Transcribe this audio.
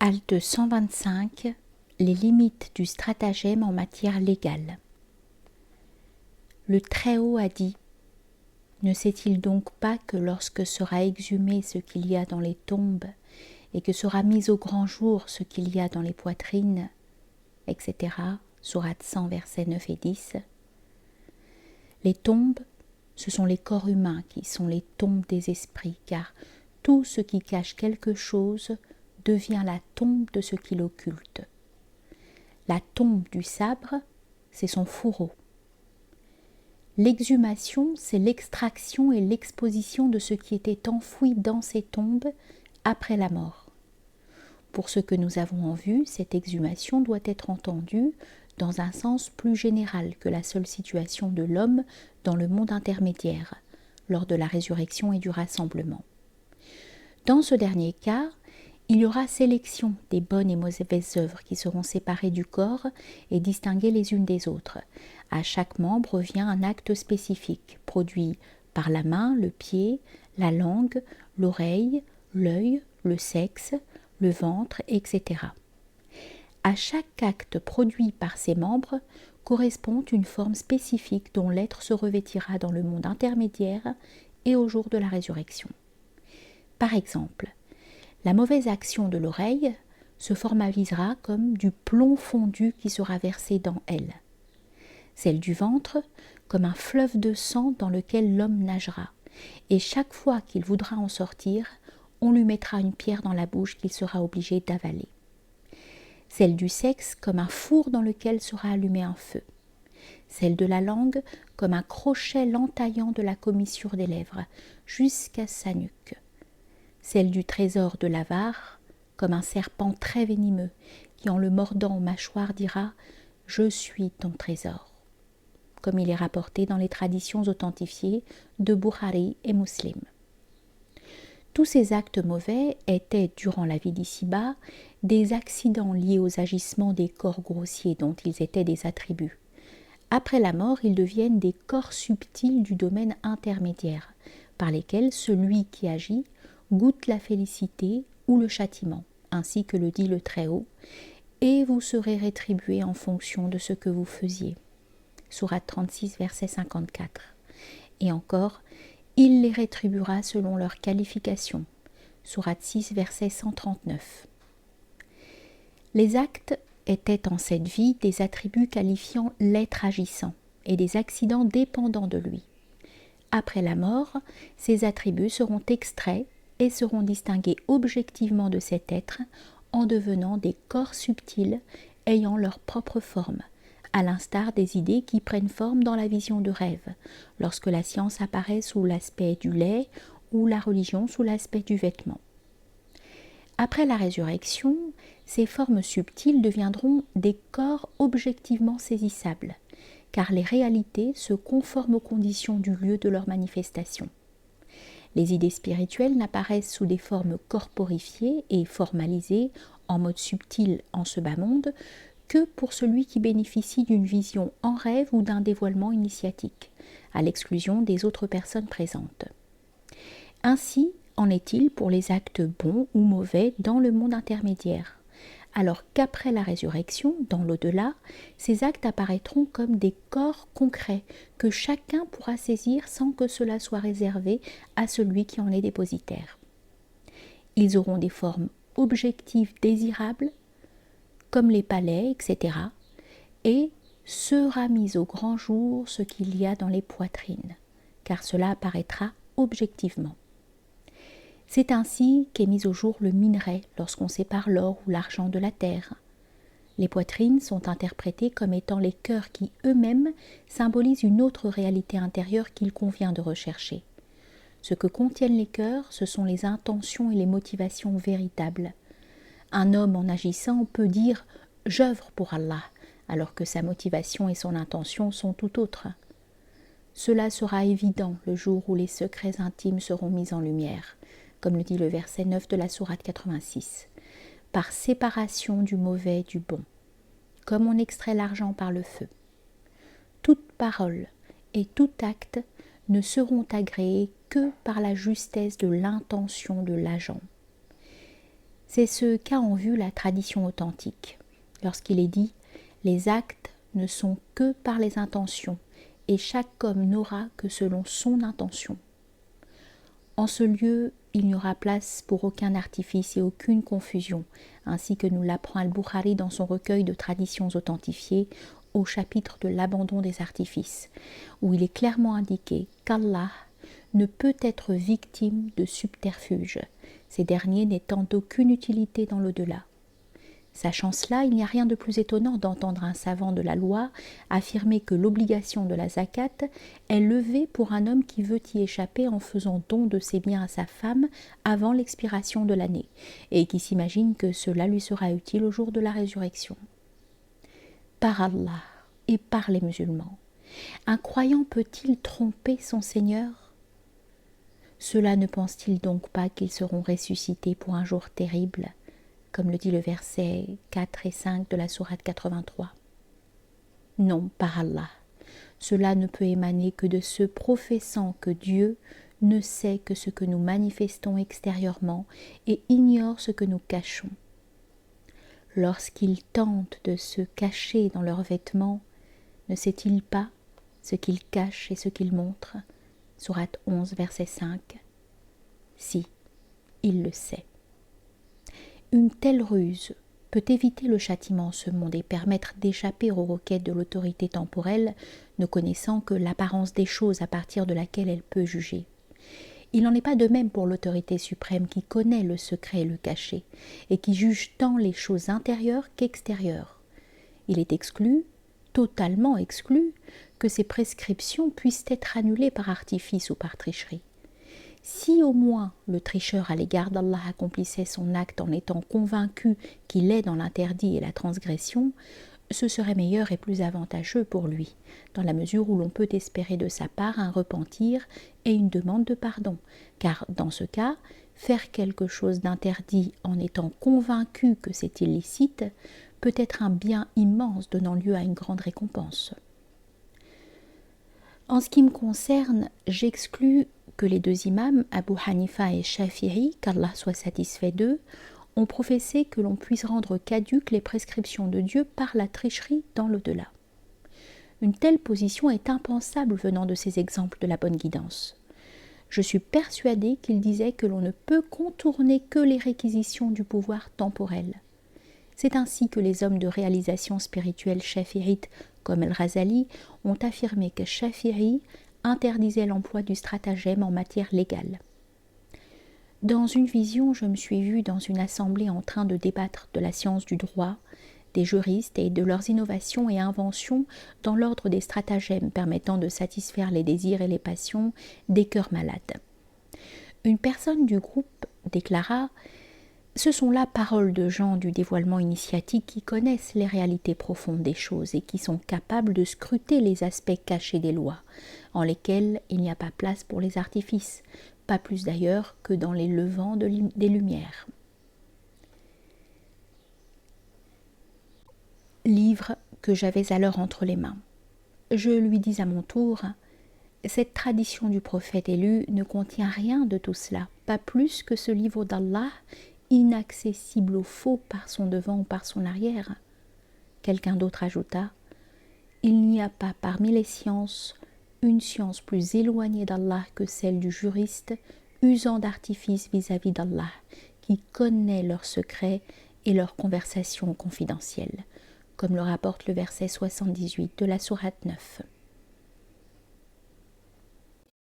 Halte 125. Les limites du stratagème en matière légale. Le Très-Haut a dit : ne sait-il donc pas que lorsque sera exhumé ce qu'il y a dans les tombes, et que sera mis au grand jour ce qu'il y a dans les poitrines, etc. Sourate 100, versets 9 et 10. Les tombes, ce sont les corps humains qui sont les tombes des esprits, car tout ce qui cache quelque chose devient la tombe de ce qui l'occulte. La tombe du sabre, c'est son fourreau. L'exhumation, c'est l'extraction et l'exposition de ce qui était enfoui dans ces tombes après la mort. Pour ce que nous avons en vue, cette exhumation doit être entendue dans un sens plus général que la seule situation de l'homme dans le monde intermédiaire, lors de la résurrection et du rassemblement. Dans ce dernier cas, il y aura sélection des bonnes et mauvaises œuvres qui seront séparées du corps et distinguées les unes des autres. À chaque membre revient un acte spécifique, produit par la main, le pied, la langue, l'oreille, l'œil, le sexe, le ventre, etc. À chaque acte produit par ces membres correspond une forme spécifique dont l'être se revêtira dans le monde intermédiaire et au jour de la résurrection. Par exemple, la mauvaise action de l'oreille se formalisera comme du plomb fondu qui sera versé dans elle. Celle du ventre comme un fleuve de sang dans lequel l'homme nagera, et chaque fois qu'il voudra en sortir, on lui mettra une pierre dans la bouche qu'il sera obligé d'avaler. Celle du sexe comme un four dans lequel sera allumé un feu. Celle de la langue comme un crochet l'entaillant de la commissure des lèvres jusqu'à sa nuque. Celle du trésor de l'avare, comme un serpent très venimeux, qui en le mordant aux mâchoires dira « Je suis ton trésor », comme il est rapporté dans les traditions authentifiées de Bukhari et Muslim. Tous ces actes mauvais étaient, durant la vie d'ici-bas, des accidents liés aux agissements des corps grossiers dont ils étaient des attributs. Après la mort, ils deviennent des corps subtils du domaine intermédiaire, par lesquels celui qui agit goûte la félicité ou le châtiment, ainsi que le dit le Très-Haut, et vous serez rétribués en fonction de ce que vous faisiez. Sourate 36, verset 54. Et encore, il les rétribuera selon leur qualification. Sourate 6, verset 139. Les actes étaient en cette vie des attributs qualifiant l'être agissant et des accidents dépendants de lui. Après la mort, ces attributs seront extraits et seront distingués objectivement de cet être en devenant des corps subtils ayant leur propre forme, à l'instar des idées qui prennent forme dans la vision de rêve, lorsque la science apparaît sous l'aspect du lait ou la religion sous l'aspect du vêtement. Après la résurrection, ces formes subtiles deviendront des corps objectivement saisissables, car les réalités se conforment aux conditions du lieu de leur manifestation. Les idées spirituelles n'apparaissent sous des formes corporifiées et formalisées en mode subtil en ce bas monde que pour celui qui bénéficie d'une vision en rêve ou d'un dévoilement initiatique, à l'exclusion des autres personnes présentes. Ainsi en est-il pour les actes bons ou mauvais dans le monde intermédiaire, alors qu'après la résurrection, dans l'au-delà, ces actes apparaîtront comme des corps concrets que chacun pourra saisir sans que cela soit réservé à celui qui en est dépositaire. Ils auront des formes objectives désirables, comme les palais, etc., et sera mis au grand jour ce qu'il y a dans les poitrines, car cela apparaîtra objectivement. C'est ainsi qu'est mis au jour le minerai lorsqu'on sépare l'or ou l'argent de la terre. Les poitrines sont interprétées comme étant les cœurs qui eux-mêmes symbolisent une autre réalité intérieure qu'il convient de rechercher. Ce que contiennent les cœurs, ce sont les intentions et les motivations véritables. Un homme en agissant peut dire « j'œuvre pour Allah », alors que sa motivation et son intention sont tout autres. Cela sera évident le jour où les secrets intimes seront mis en lumière, comme le dit le verset 9 de la sourate 86, par séparation du mauvais et du bon, comme on extrait l'argent par le feu. Toute parole et tout acte ne seront agréés que par la justesse de l'intention de l'agent. C'est ce qu'a en vue la tradition authentique, lorsqu'il est dit « Les actes ne sont que par les intentions, et chaque homme n'aura que selon son intention ». En ce lieu, il n'y aura place pour aucun artifice et aucune confusion, ainsi que nous l'apprend Al-Bukhari dans son recueil de traditions authentifiées au chapitre de l'abandon des artifices, où il est clairement indiqué qu'Allah ne peut être victime de subterfuges, ces derniers n'étant d'aucune utilité dans l'au-delà. Sachant cela, il n'y a rien de plus étonnant d'entendre un savant de la loi affirmer que l'obligation de la zakat est levée pour un homme qui veut y échapper en faisant don de ses biens à sa femme avant l'expiration de l'année, et qui s'imagine que cela lui sera utile au jour de la résurrection. Par Allah et par les musulmans, un croyant peut-il tromper son Seigneur ? Cela ne pense-t-il donc pas qu'ils seront ressuscités pour un jour terrible, comme le dit le verset 4 et 5 de la sourate 83 ? Non, par Allah, cela ne peut émaner que de ceux professant que Dieu ne sait que ce que nous manifestons extérieurement et ignore ce que nous cachons. Lorsqu'ils tentent de se cacher dans leurs vêtements, ne sait-il pas ce qu'ils cachent et ce qu'ils montrent ? Sourate 11, verset 5. Si, il le sait. Une telle ruse peut éviter le châtiment en ce monde et permettre d'échapper aux requêtes de l'autorité temporelle, ne connaissant que l'apparence des choses à partir de laquelle elle peut juger. Il n'en est pas de même pour l'autorité suprême qui connaît le secret et le caché, et qui juge tant les choses intérieures qu'extérieures. Il est exclu, totalement exclu, que ces prescriptions puissent être annulées par artifice ou par tricherie. Si au moins le tricheur à l'égard d'Allah accomplissait son acte en étant convaincu qu'il est dans l'interdit et la transgression, ce serait meilleur et plus avantageux pour lui, dans la mesure où l'on peut espérer de sa part un repentir et une demande de pardon, car dans ce cas, faire quelque chose d'interdit en étant convaincu que c'est illicite peut être un bien immense donnant lieu à une grande récompense. En ce qui me concerne, j'exclus que les deux imams, Abu Hanifa et Shafi'i, qu'Allah soit satisfait d'eux, ont professé que l'on puisse rendre caduques les prescriptions de Dieu par la tricherie dans l'au-delà. Une telle position est impensable venant de ces exemples de la bonne guidance. Je suis persuadée qu'ils disaient que l'on ne peut contourner que les réquisitions du pouvoir temporel. C'est ainsi que les hommes de réalisation spirituelle shafi'ites comme El-Razali ont affirmé que Shafi'i interdisait l'emploi du stratagème en matière légale. Dans une vision, je me suis vue dans une assemblée en train de débattre de la science du droit, des juristes et de leurs innovations et inventions dans l'ordre des stratagèmes permettant de satisfaire les désirs et les passions des cœurs malades. Une personne du groupe déclara « Ce sont là paroles de gens du dévoilement initiatique qui connaissent les réalités profondes des choses et qui sont capables de scruter les aspects cachés des lois, en lesquels il n'y a pas place pour les artifices, pas plus d'ailleurs que dans les levants des lumières. » Livre que j'avais alors entre les mains. Je lui dis à mon tour « Cette tradition du prophète élu ne contient rien de tout cela, pas plus que ce livre d'Allah, inaccessible aux faux par son devant ou par son arrière. » Quelqu'un d'autre ajouta « Il n'y a pas parmi les sciences une science plus éloignée d'Allah que celle du juriste, usant d'artifices vis-à-vis d'Allah, qui connaît leurs secrets et leurs conversations confidentielles, comme le rapporte le verset 78 de la sourate 9.